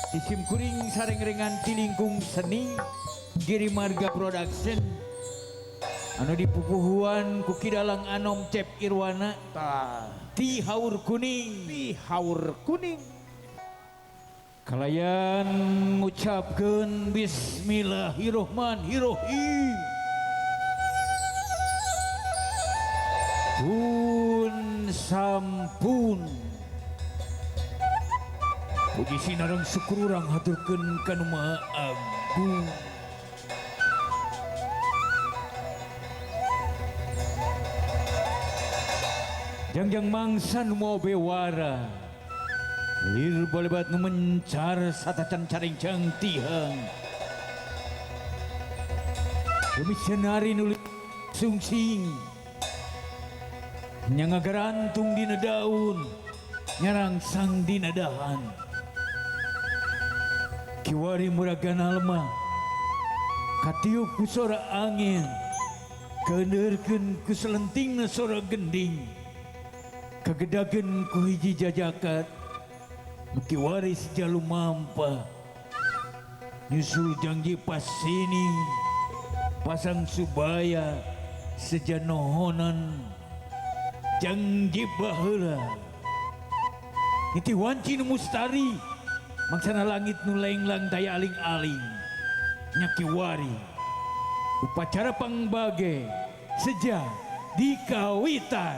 Sisim kuring sareng-rengan tilingkung seni Giri Marga Production anu dipupuhuan ku Kidalang Anom Cep Irwana Ti Haur Kuning kalayan ngucapkeun bismillahirrahmanirrahim pun sampun puji sinareng syukur urang haturkeun ka Nu Maha Agung. Jangjang mangsa nu moal bewara lir balebat nu mencar satacan caring tihang demi senari nu sungsing nyangagarantung dina daun nyarangsang dina dahan kiwari muragana lemah katiup ku sora angin keundeurkeun ku selentingna sora gending kagedageun ku hiji jajakat muki waris jalu mampa nyusul janji pasini pasang subaya sejanohonan janji baheula iti wanci nu mustari maksana langit nu lenglang daya aling-aling nyaki wari upacara pangbage seja dikawitan.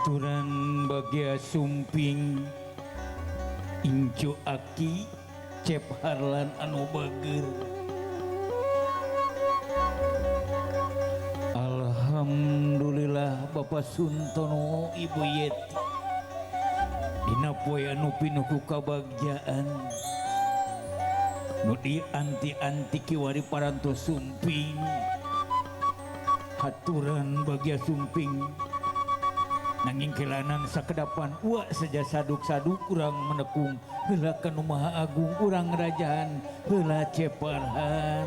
Aturan bagia sumping Incu Aki Cep Harlan anu bager alhamdulillah Bapak Suntono Ibu Yeti dina poe anu pinuh ku kabagjaan nu dianti-anti kiwari parantos sumping haturan bagia sumping nanging kelanan sakedapan uak saja saduk-saduk urang menekung heula ka Nu Maha Agung urang ngerajahan heula ceparhan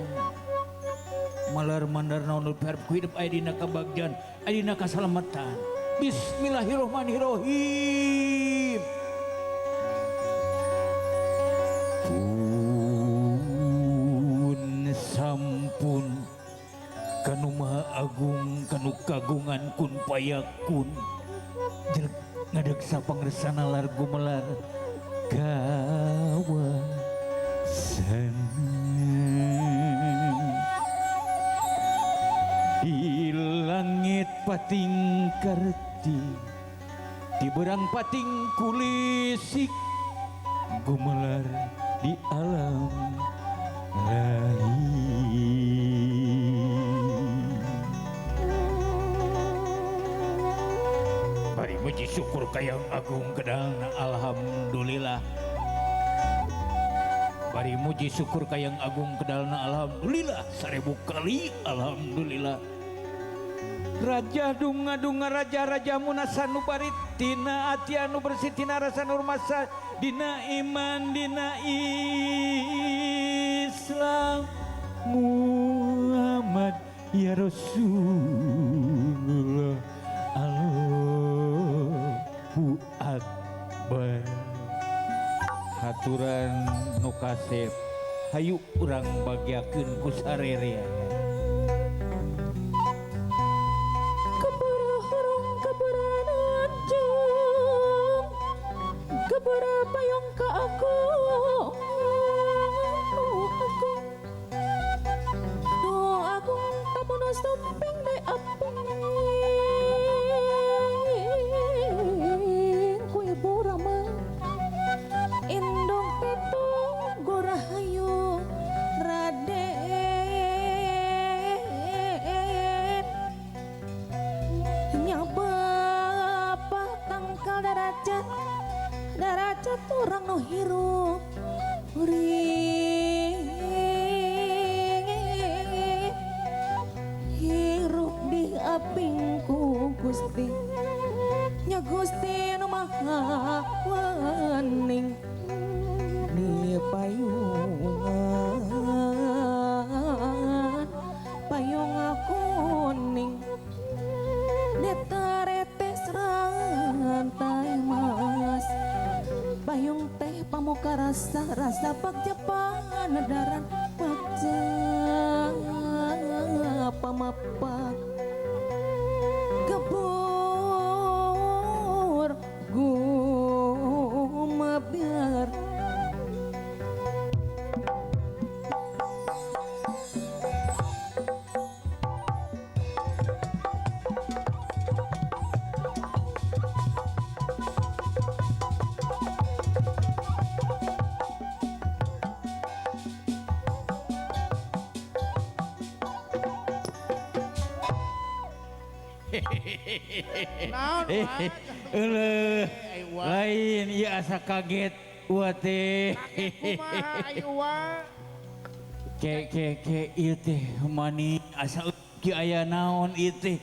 malar mandar naon hareup ku hidup aya dina kabagjan aya dina kasalamatan bismillahirrahmanirrahim pun sampun ka Nu Maha Agung kanu kagungan kun payakun jelek ngadeksa pangresana largu melar kawasan di langit pating karti di berang pating kulisik gumelar di alam lain bari muji syukur kayang agung kedalna alhamdulillah bari muji syukur kayang agung kedalna alhamdulillah 1000 kali alhamdulillah raja dunga raja munasanu barit tina ati anu bersih tina rasa nurmasa dina iman dina Islam Muhammad ya Rasulullah Allahu Akbar haturan nu kasep hayu urang bagiakeun ku sarerea kebara payung ka aku agung tamunas tumping day apung ngapingku Gusti nya Gusti nu maha wening di payungan payung kuning detarete rantai mas payung teh pamuka rasa rasa pakjapan daran pakja pamapak kebur gumabiar Naon lain iya asa kaget wa teh kumaha ai Uwa? ke ieu teh mani asa ki aya naon ieu teh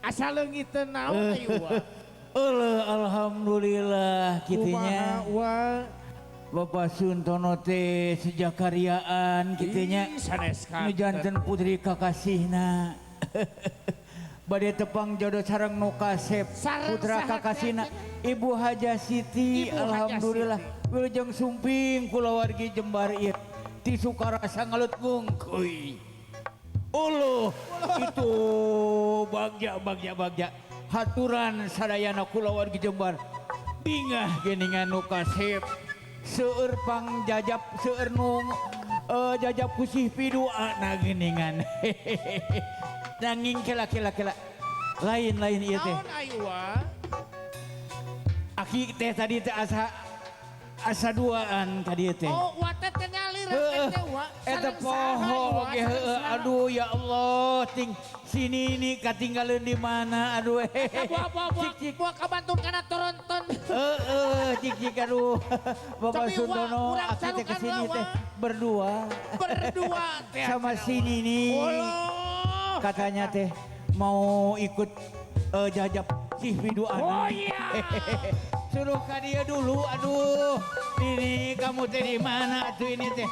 Asa leungiteun naon ai Uwa? alhamdulillah kitunya Kumaha Uwa? Bapak Suntono teh sejakaryaan kitunya Ih, sanes nu janten putri kakasihna bade tepang jodoh sareng nu kasep Sareng putra saha kakasihna kasep? Ibu Haja Siti Ibu Haja alhamdulillah wilujeng sumping kulawargi Jembar ieu ti sukarasa ngalutgung kuy itu bagja haturan sadayana kulawargi Jembar bingah geningan nu kasep seueur pangjajab seueur nu jajab kusih piduana geningan nanging kela lain ieu teh Naon ai Uwa? aki teh tadi teh asa duaan tadi teh Oh, Uwa teh teh ngalir teh Uwa. eta Sareng saha, poho Uwa? ge Sareng heueuh saha? aduh ya Allah ting sini ini katinggalin di mana aduh Buah kabantun kana toronton. cik aduh Bapak Tapi, Wak, Suntono urang aki teh salukan kesini lah, teh Wak. berdua Berdua teh. sama sini nih Allah. katanya teh mau ikut jajab si Widuana. Oh iya. Suruh ke dia dulu, aduh. Ini kamu teh di mana tuh ini teh?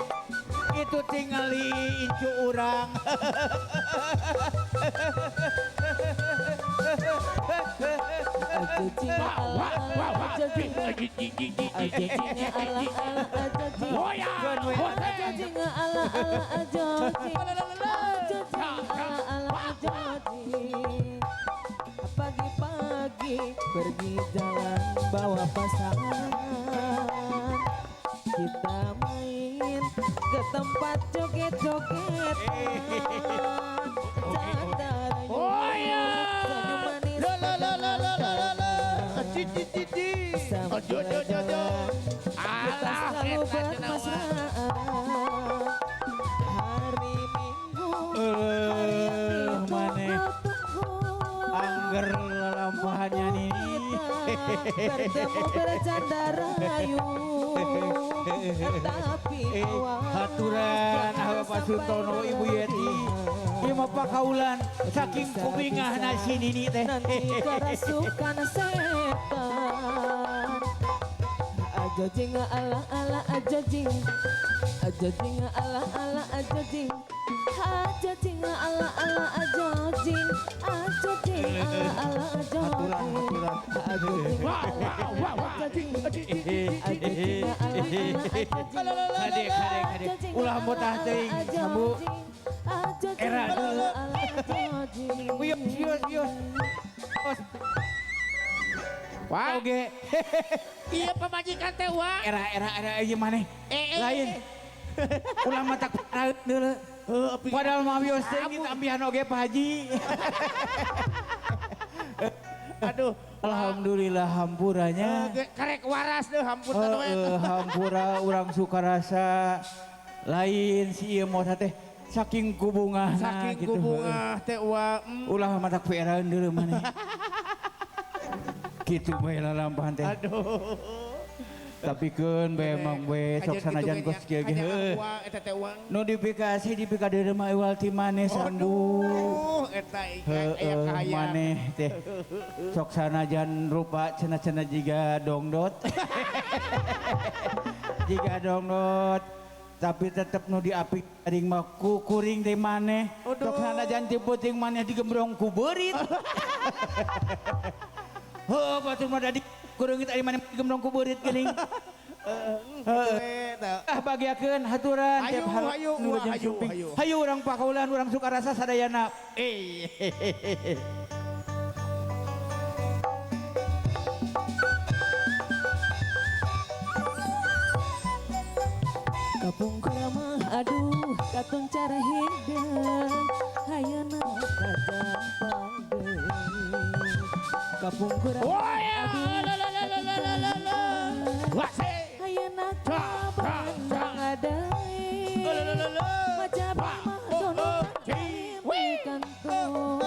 Itu tinggali incu urang. Pagi-pagi pergi jalan bawa pasangan, kita main ke tempat joget-joget. Oh iya. Ojo. Alah, selalu eta cenah Wak. bermesraan. Hari Minggu Maneh tunggu angger lalampahannya nih. bertemu bercanda rayu, tapi Haturan Bapak Suntono Ibu Yeti. Ieu mah pakaulan saking kubingahna sini nih teh. nanti kerasukan setan. Ajojing ala ala ajojing, ajojing ala ala ajojing, ajojing ala ala ajojing, ajojing ala ala ajojing, ajojing ala ala ajojing, ajojing ala ala Kade. Ulah botah teuing sambu. Era dulu. Bios. Wak, Oge. iya pamajikan teh Wak. Era ieu maneh. Lain. Ulah mata raeut deuleu. Padahal mah bios teh kita ambihan oge Pak Haji. Aduh, Alhamdulillah hampurannya. karek waras deh hampunten we. Hampura urang sukarasa lain si ieu motor teh saking kubungahna Saking gitu. kubungah teh Wak. Ulah matak peeraeun deuleu maneh. Kitu bae lalampahan teh. Aduh. Tapi kan memang we sok sanajan kos kieu ge heuh. Uang eta teh uang. Notifikasi di pikadeureuh mah ewal ti maneh sambu. Eta aya Heeh, kahayang. maneh teh sok sanajan rupa cenah-cenah jiga dongdot. Jiga dongdot tapi tetep nu diapik aing mah kuring teh maneh. Sok sanajan ti peuting maneh digembrong ku beurit. Heuh batur mah da kuring teh maneh digembrong ku beurit geuning. Bagiakeun haturan Hayu, tiap hal hayu, nu wah, lajeng hayu, suping. hayu. Hayu urang pakaulan urang suka rasa sadayana. Kapung kuramah aduh katong cara hidang hayana kadang pangdeung kapung kuramah aduh katong cara hidang hayana kabandang adae majabi mah dononan alim di kantor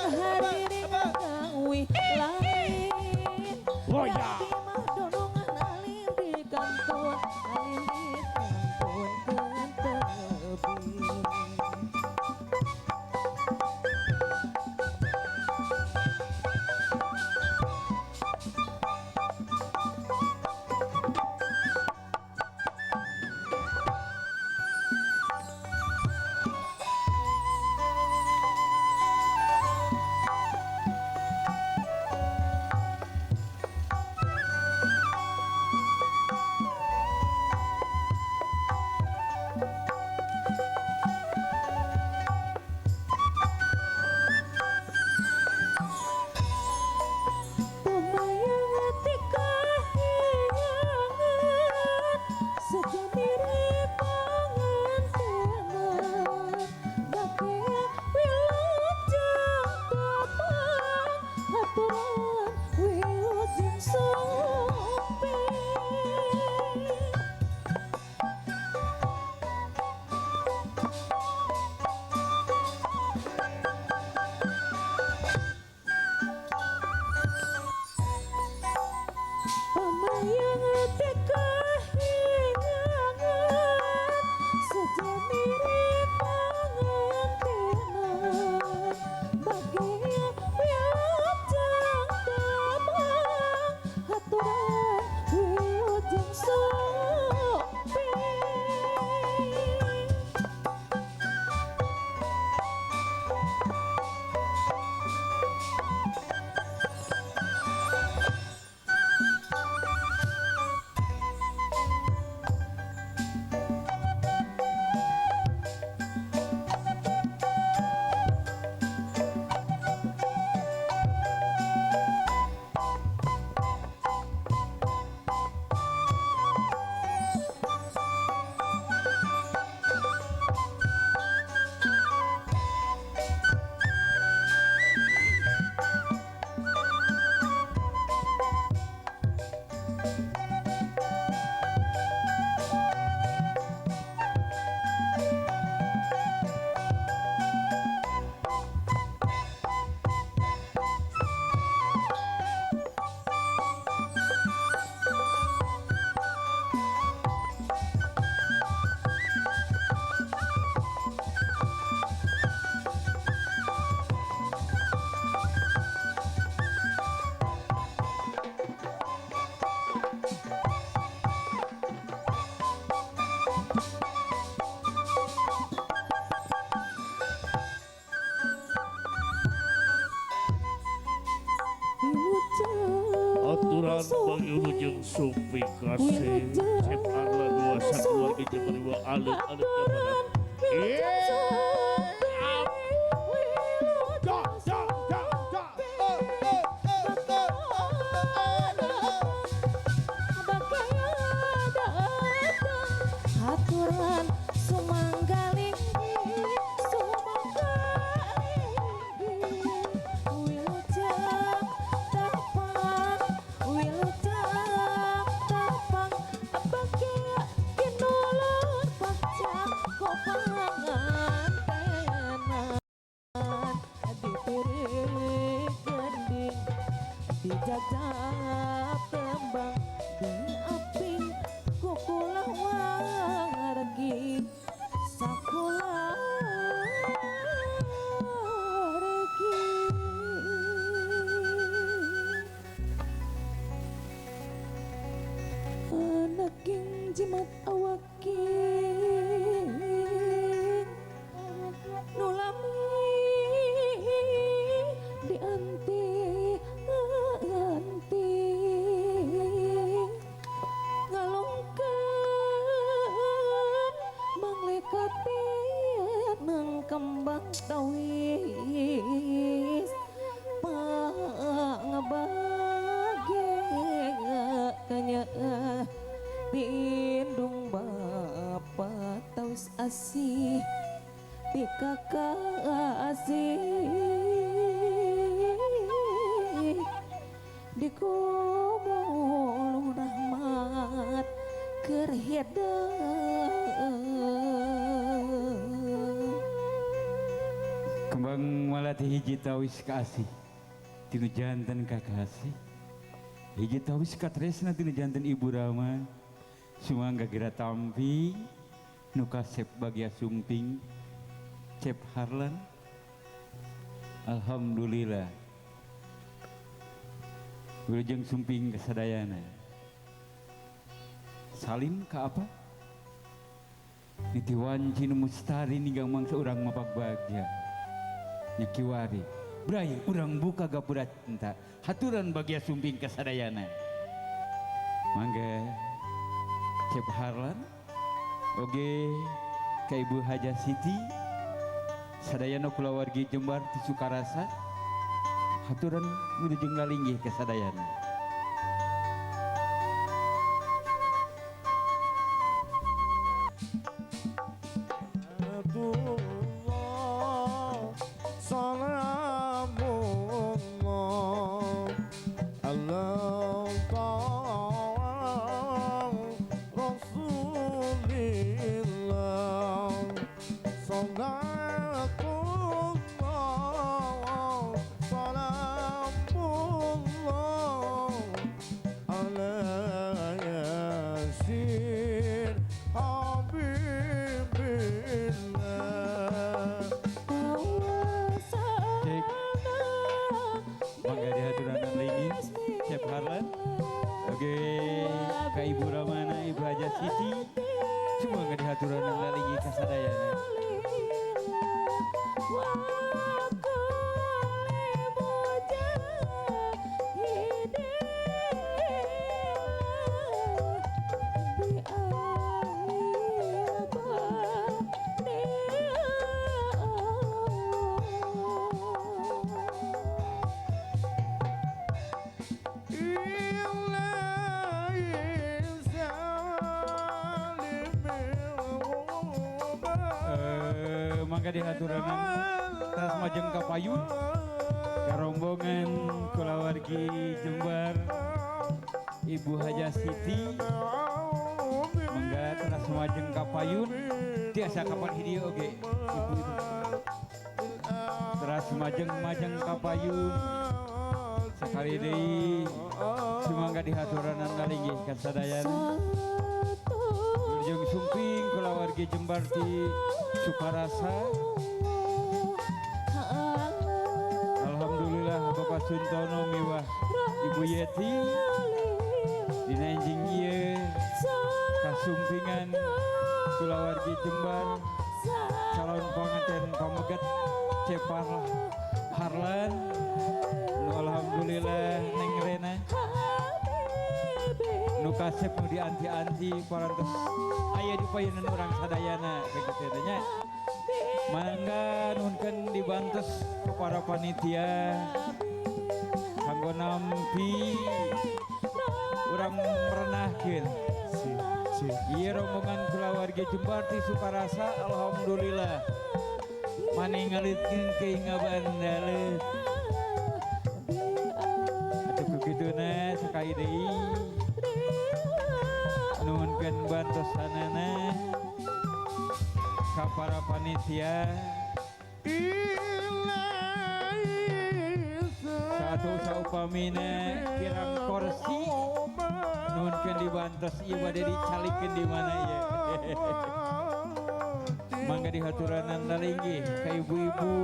hadirin gawe lain tapi mah donongan alim di kantor alim di kantor terlebih. Aturan bagi ujung supi kasih Cep Arla 21 warga Jember 2 alit-alit Jember Aturan sumanggaling wilujeng tapang wilujeng tapang bagia kinulur pacak kopangan anti anti ngalungkeun manglekati nang kembang tawis pangabage kanya tindung bapa taus asih di kakak asih di kumul rahmat Kembang malati hiji tawis kasih tinu jantan kakasih hiji tawis katresna tinu jantan ibu Rama sumangga geura tampi nu kasep bagia sumping Cep Harlan. Alhamdulillah wilujeng sumping kasadayana salim ka apa nitiwanci nu mustari ninggang mangsa urang mapak bagja nyakiwari brai urang buka gapura cinta haturan bagia sumping kasadayana mangga Cep Harlan oge ka Ibu Haja Siti sadayana kulawargi Jembar ti Sukarasa haturan wilujeng lalinggih kasadayana ka Ibu Ramana, Ibu Haja Siti, cuma nggak dihaturan lalingi kasadayana. Mangga dihaturangan tas majeng kapayun karombongan kulawargi Jembar Ibu Haja Siti mangga tas majeng kapayun tiasa kapan hidio oge ibu teras majeng kapayun sakali deui sumangga dihaturangan lalinggih kasadayana jeung sumping kulawargi Jembar ti Sukarasa. Alhamdulillah Bapak Suntono miwah Ibu Yeti dina enjing ieu kasumpingan kulawargi Jembar calon panganten pamegat Cep Harlan nu alhamdulillah Neng Rena nu kasep nu dianti-anti parantos aya di payeunan urang sadayana kitu nya mangga nuhunkeun dibantos ku para panitia kanggo nampi urang merenahkeun ieu rombongan kulawargi Jembar ti Sukarasa alhamdulillah maningalitkeun keingaban dalet atuh kukituna sakali deui nuhunkeun bantosanana ka para panitia satu saupamina kirang kursi nuhunkeun dibantos ieu bade dicalikeun di mana ieu mangga dihaturanan lalinggih ka ibu-ibu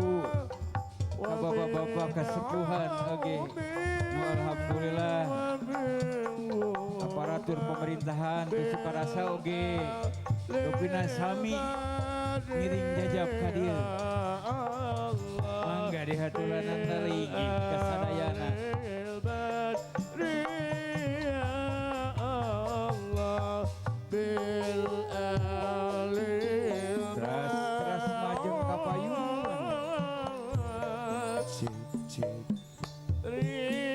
ka bapak-bapak kasepuhan oge nu alhamdulillah aparatur pemerintahan di Sukarasa oge Dopina sami ngiring jajab ka dieu mangga dihaturanan lalinggih ka Ri